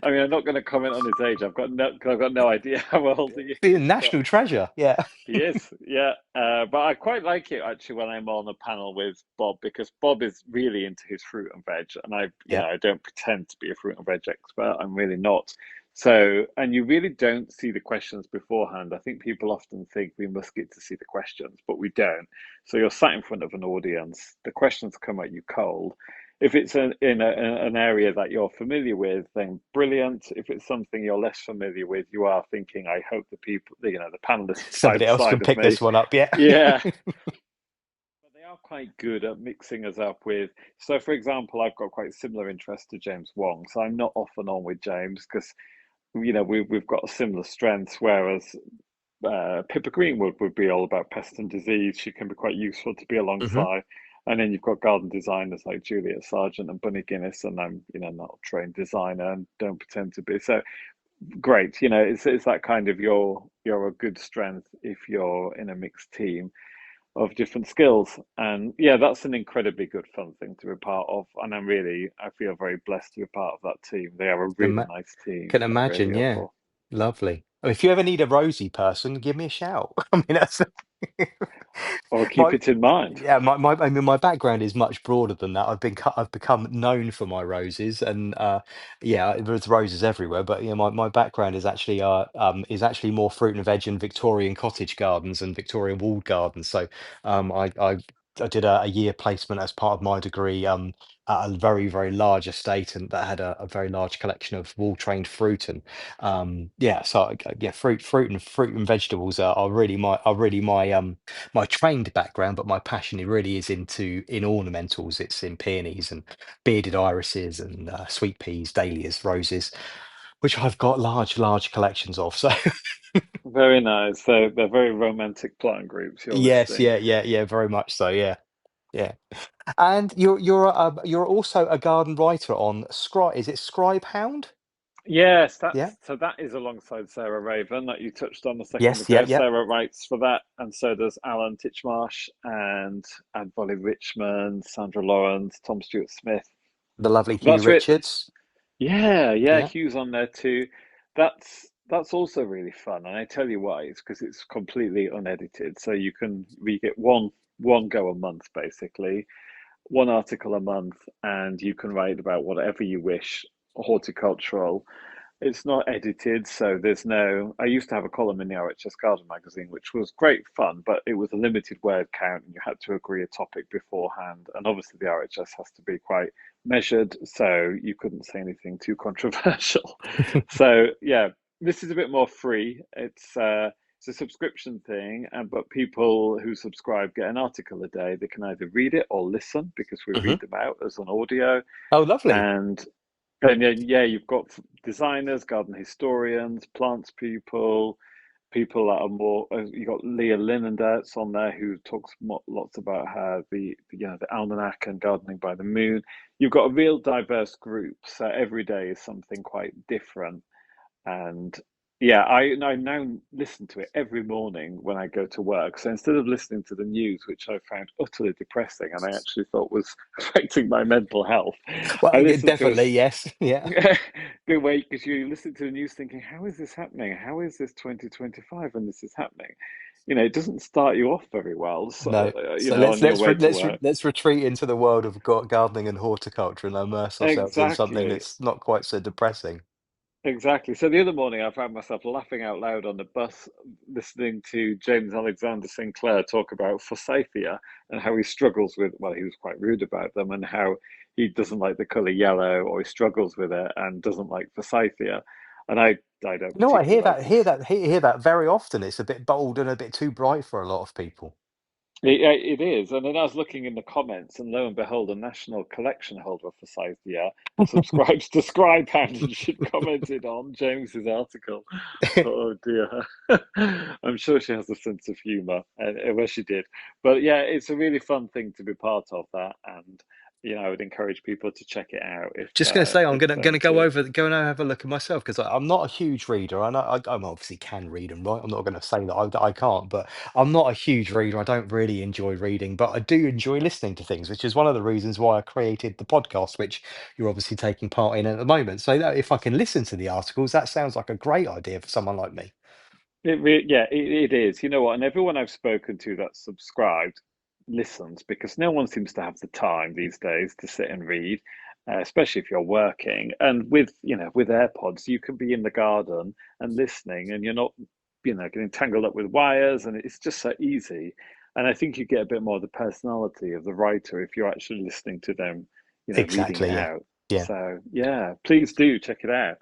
I mean, I'm not going to comment on his age. I've got no idea how old he Be a is, but national treasure. Yeah. he is, yeah. But I quite like it actually when I'm on a panel with Bob because Bob is really into his fruit and veg, and Yeah. I don't pretend to be a fruit and veg expert. I'm really not. So, and you really don't see the questions beforehand. I think people often think we must get to see the questions, but we don't. So you're sat in front of an audience. The questions come at you cold. If it's an area that you're familiar with, then brilliant. If it's something you're less familiar with, you are thinking, I hope the people, the panelists Somebody else can outside of pick me, this one up. Yeah. yeah, but they are quite good at mixing us up with. So, for example, I've got quite similar interest to James Wong, so I'm not off and on with James because we've got similar strengths. Whereas Pippa Greenwood would be all about pest and disease. She can be quite useful to be Hmm. alongside. And then you've got garden designers like Juliet Sargent and Bunny Guinness, and I'm, not a trained designer and don't pretend to be. So great, it's that kind of you're a good strength if you're in a mixed team of different skills. And yeah, that's an incredibly good fun thing to be part of. And I feel very blessed to be part of that team. They are a really Ima- nice team. can They imagine, really are. yeah. Lovely. If you ever need a rosy person, give me a shout. I mean, that's Or keep my it in mind. yeah. I mean, my background is much broader than that. I've become known for my roses, and yeah, there's roses everywhere. But my background is actually more fruit and veg and Victorian cottage gardens and Victorian walled gardens. So I did a year placement as part of my degree. At a very, very large estate, and that had a very large collection of wall trained fruit. And yeah, so yeah, fruit and vegetables are really my trained background, but my passion it really is in ornamentals. It's in peonies and bearded irises and sweet peas, dahlias, roses, which I've got large collections of. So Very nice. So they're very romantic plant groups you're yes, listing. yeah, very much so. Yeah, yeah. And you're also a garden writer on Scribe. Is it Scribe Hound? Yes, Yeah. that is alongside Sarah Raven that you touched on a second Yes. Yeah. ago. Yeah. Sarah writes for that, and so does Alan Titchmarsh and Volly Richmond, Sandra Lawrence, Tom Stewart Smith. The lovely Hugh That's it. Richards. Yeah, Yeah. Hugh's on there too. That's also really fun, and I tell you why. It's because it's completely unedited, so we get one go a month basically, one article a month, and you can write about whatever you wish, horticultural. It's not edited, so there's no. I used to have a column in the RHS Garden magazine, which was great fun, but it was a limited word count, and you had to agree a topic beforehand. And obviously, the RHS has to be quite measured, so you couldn't say anything too controversial. So yeah, this is a bit more free. It's a subscription thing, and but people who subscribe get an article a day. They can either read it or listen because we Hmm. read them out as an audio, Oh, lovely. and and then, yeah, you've got designers, garden historians, plants people, people that are more. You've got Leah Linendertz on there who talks lots about her the almanac and gardening by the moon. You've got a real diverse group, so every day is something quite different. And yeah, I now listen to it every morning when I go to work. So instead of listening to the news, which I found utterly depressing and I actually thought was affecting my mental health, Well, I listen to definitely yes. Yeah. Good wait, because you listen to the news thinking, how is this happening? How is this 2025 and this is happening? It doesn't start you off very well, No. so, So on your way to work. let's retreat into the world of gardening and horticulture and immerse ourselves in something Exactly. that's not quite so depressing. Exactly. So the other morning, I found myself laughing out loud on the bus, listening to James Alexander Sinclair talk about forsythia and how he struggles with, well, he was quite rude about them and how he doesn't like the color yellow or he struggles with it and doesn't like forsythia. And I don't No, I particularly like hear that very often. It's a bit bold and a bit too bright for a lot of people. it is. And then I was looking in the comments, and lo and behold, a national collection holder for Scythia that subscribes to Scribe Hound and she commented on James's article. Oh dear. I'm sure she has a sense of humour, and well, she did. But yeah, it's a really fun thing to be part of that, and I would encourage people to check it out Just going to say, I'm if they're gonna into it. go and have a look at myself because I'm not a huge reader. I know I'm obviously can read and write. I'm not going to say that I can't, but I'm not a huge reader. I don't really enjoy reading, but I do enjoy listening to things, which is one of the reasons why I created the podcast, which you're obviously taking part in at the moment. So that if I can listen to the articles, that sounds like a great idea for someone like me. Yeah, it is. You know what? And everyone I've spoken to that's subscribed listens because no one seems to have the time these days to sit and read, especially if you're working. And with AirPods, you can be in the garden and listening, and you're not, getting tangled up with wires, and it's just so easy. And I think you get a bit more of the personality of the writer if you're actually listening to them, reading it Exactly. Yeah. out. Yeah. So yeah, please do check it out.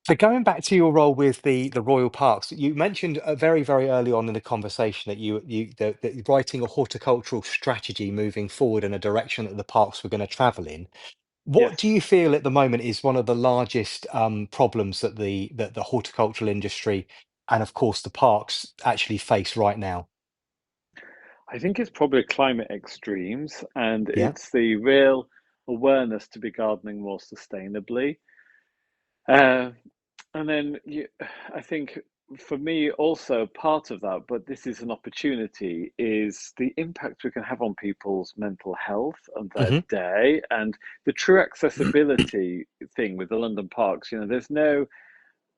So going back to your role with the royal parks, you mentioned very very early on in the conversation that that writing a horticultural strategy moving forward in a direction that the parks were going to travel in. What do Yes. you feel at the moment is one of the largest problems that the horticultural industry and of course the parks actually face right now? I think it's probably climate extremes, and Yeah. it's the real awareness to be gardening more sustainably. Uh, and then I think for me also part of that, but this is an opportunity, is the impact we can have on people's mental health and their Hmm. day, and the true accessibility thing with the London parks.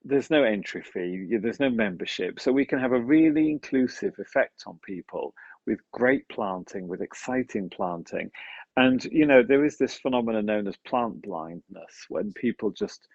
There's no entry fee, there's no membership, so we can have a really inclusive effect on people with great planting, with exciting planting. And there is this phenomenon known as plant blindness, when people just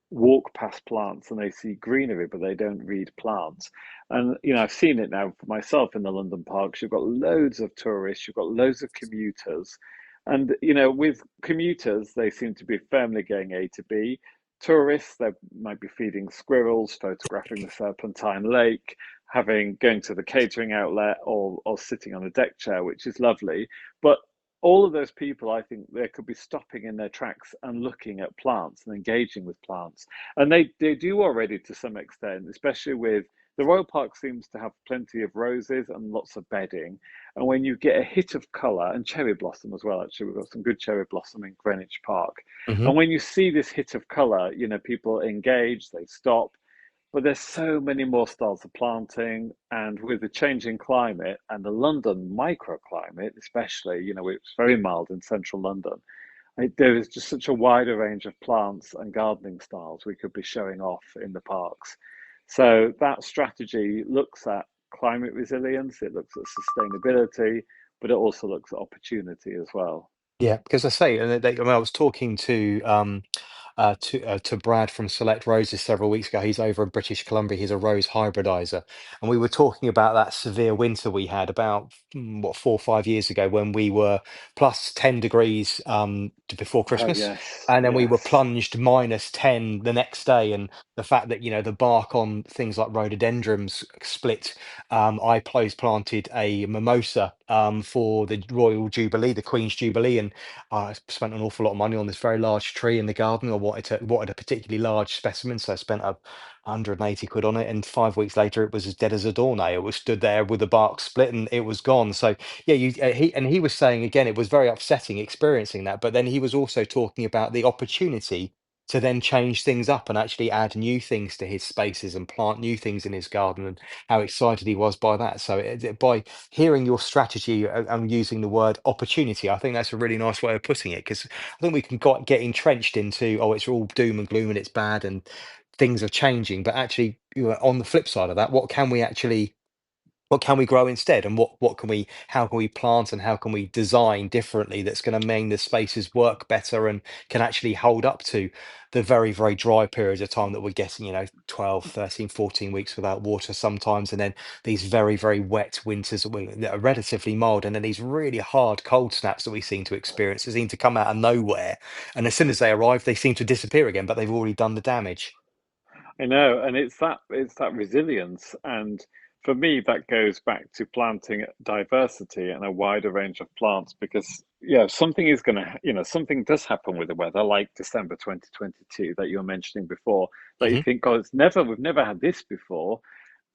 walk past plants and they see greenery, but they don't read plants. And I've seen it now for myself in the London parks. You've got loads of tourists, you've got loads of commuters, and with commuters, they seem to be firmly going A to B. Tourists, they might be feeding squirrels, photographing the Serpentine Lake, going to the catering outlet, or sitting on a deck chair, which is lovely. But all of those people, I think, they could be stopping in their tracks and looking at plants and engaging with plants. And they do already to some extent, especially with the Royal Park seems to have plenty of roses and lots of bedding. And when you get a hit of colour, and cherry blossom as well, actually, we've got some good cherry blossom in Greenwich Park. Hmm. And when you see this hit of colour, people engage, they stop. But there's so many more styles of planting, and with the changing climate and the London microclimate, especially, it's very mild in central London. There is just such a wider range of plants and gardening styles we could be showing off in the parks. So that strategy looks at climate resilience, it looks at sustainability, but it also looks at opportunity as well. Yeah, because I say, and I mean, I was talking to Brad from Select Roses several weeks ago. He's over in British Columbia. He's a rose hybridizer, and we were talking about that severe winter we had about what 4 or 5 years ago when we were +10 degrees before Oh, Christmas, yes, and then we were yes. plunged -10 the next day. And the fact that the bark on things like rhododendrons split. I planted a mimosa for the Royal Jubilee, the Queen's Jubilee, and I spent an awful lot of money on this very large tree in the garden. I wanted a particularly large specimen, so I spent 180 quid on it. And 5 weeks later, it was as dead as a doornail. It was stood there with the bark split, and it was gone. So yeah, he was saying again, it was very upsetting experiencing that. But then he was also talking about the opportunity to then change things up and actually add new things to his spaces and plant new things in his garden, and how excited he was by that. So by hearing your strategy and using the word opportunity, I think that's a really nice way of putting it, because I think we can get entrenched into, oh, it's all doom and gloom and it's bad and things are changing. But actually, on the flip side of that, what can we grow instead, and what can we how can we plant and how can we design differently that's going to make the spaces work better and can actually hold up to the very very dry periods of time that we're getting, 12, 13, 14 weeks without water sometimes, and then these very very wet winters that are relatively mild, and then these really hard cold snaps that we seem to experience. They seem to come out of nowhere, and as soon as they arrive they seem to disappear again, but they've already done the damage. I know, and it's that resilience, and for me that goes back to planting diversity and a wider range of plants, because something is going to, something does happen with the weather, like December 2022 that you were mentioning before, that you Hmm. think, God, we've never had this before.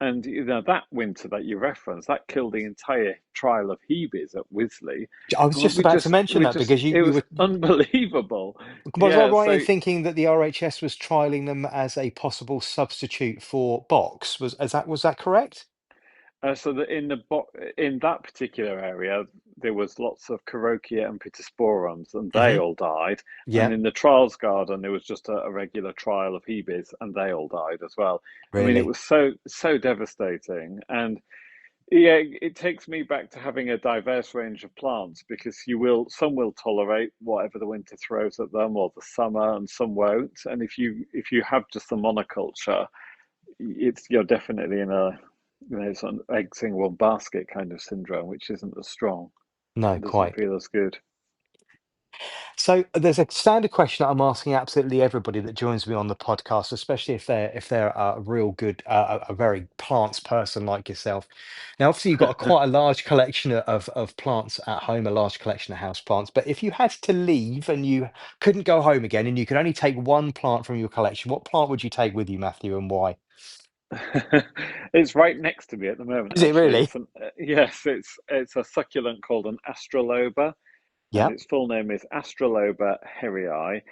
And that winter that you referenced, that killed the entire trial of Hebes at Wisley. I was And just about to mention we that just, because you it you was were unbelievable. Was I Yeah, right in so thinking that the RHS was trialing them as a possible substitute for box? Was that correct? So that in that particular area, there was lots of Carokia and Pittosporums, and they Hmm. all died. And Yeah, in the trials garden, there was just a regular trial of Hebes, and they all died as well. I mean, it really. was so devastating. And yeah, it takes me back to having a diverse range of plants, because some will tolerate whatever the winter throws at them, or the summer, and some won't. And if you have just the monoculture, you're definitely in a it's an eggs in one basket kind of syndrome, which isn't as strong No, and doesn't quite. feel as good. So there's a standard question that I'm asking absolutely everybody that joins me on the podcast, especially if they're a real good, a very plants person like yourself. Now, obviously, you've got quite a large collection of plants at home, a large collection of house plants. But if you had to leave and you couldn't go home again, and you could only take one plant from your collection, what plant would you take with you, Matthew, and why? It's right next to me at the moment, Is it actually. really? It's yes, it's a succulent called an astroloba, and Yeah. its full name is Astroloba herrii,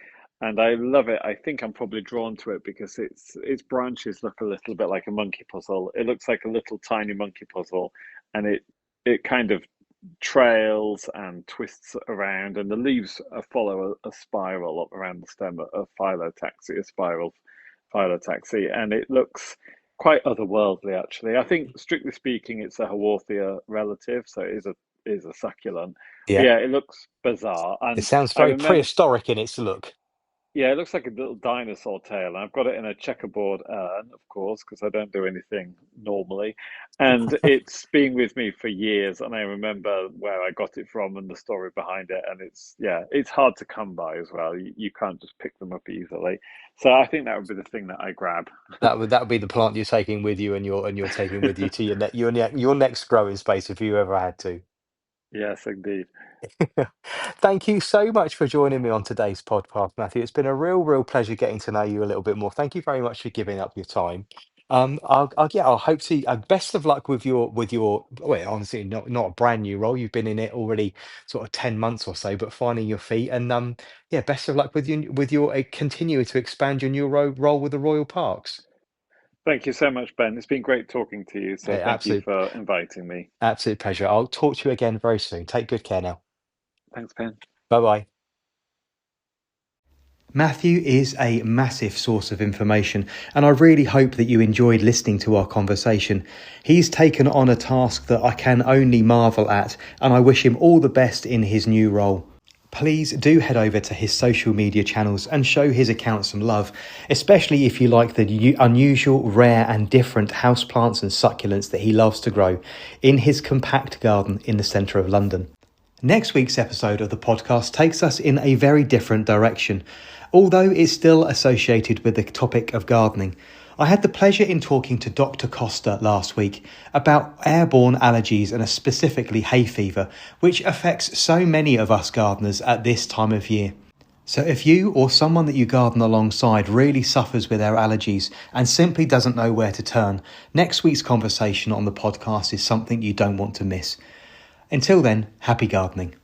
and I love it. I think I'm probably drawn to it because its branches look a little bit like a monkey puzzle. It looks like a little tiny monkey puzzle, and it kind of trails and twists around, and the leaves follow a spiral up around the stem, a phyllotaxy, a spiral phyllotaxy, and it looks quite otherworldly, actually. I think, strictly speaking, it's a Haworthia relative, so it is a succulent. But Yeah. yeah, it looks bizarre, It and sounds I very remember. prehistoric in its look. Yeah, it looks like a little dinosaur tail, and I've got it in a checkerboard urn, of course, because I don't do anything normally. And it's been with me for years, and I remember where I got it from and the story behind it. And yeah, it's hard to come by as well. You can't just pick them up easily. So I think that would be the thing that I grab. That would be the plant you're taking with you, and you're taking with you to your next growing space if you ever had to. Yes, indeed. Thank you so much for joining me on today's podcast, Matthew. It's been a real pleasure getting to know you a little bit more. Thank you very much for giving up your time. I'll hope to. Best of luck with your. Well, honestly, not a brand new role. You've been in it already, sort of 10 months or so, but finding your feet. And yeah, best of luck with your continuing to expand your new role with the Royal Parks. Thank you so much, Ben. It's been great talking to you. So thank you Absolute for inviting me. absolute pleasure. I'll talk to you again very soon. Take good care now. Thanks, Ben. Bye bye. Matthew is a massive source of information, and I really hope that you enjoyed listening to our conversation. He's taken on a task that I can only marvel at, and I wish him all the best in his new role. Please do head over to his social media channels and show his account some love, especially if you like the unusual, rare and different houseplants and succulents that he loves to grow in his compact garden in the centre of London. Next week's episode of the podcast takes us in a very different direction, although it's still associated with the topic of gardening. I had the pleasure in talking to Dr. Costa last week about airborne allergies and specifically hay fever, which affects so many of us gardeners at this time of year. So if you or someone that you garden alongside really suffers with their allergies and simply doesn't know where to turn, next week's conversation on the podcast is something you don't want to miss. Until then, happy gardening.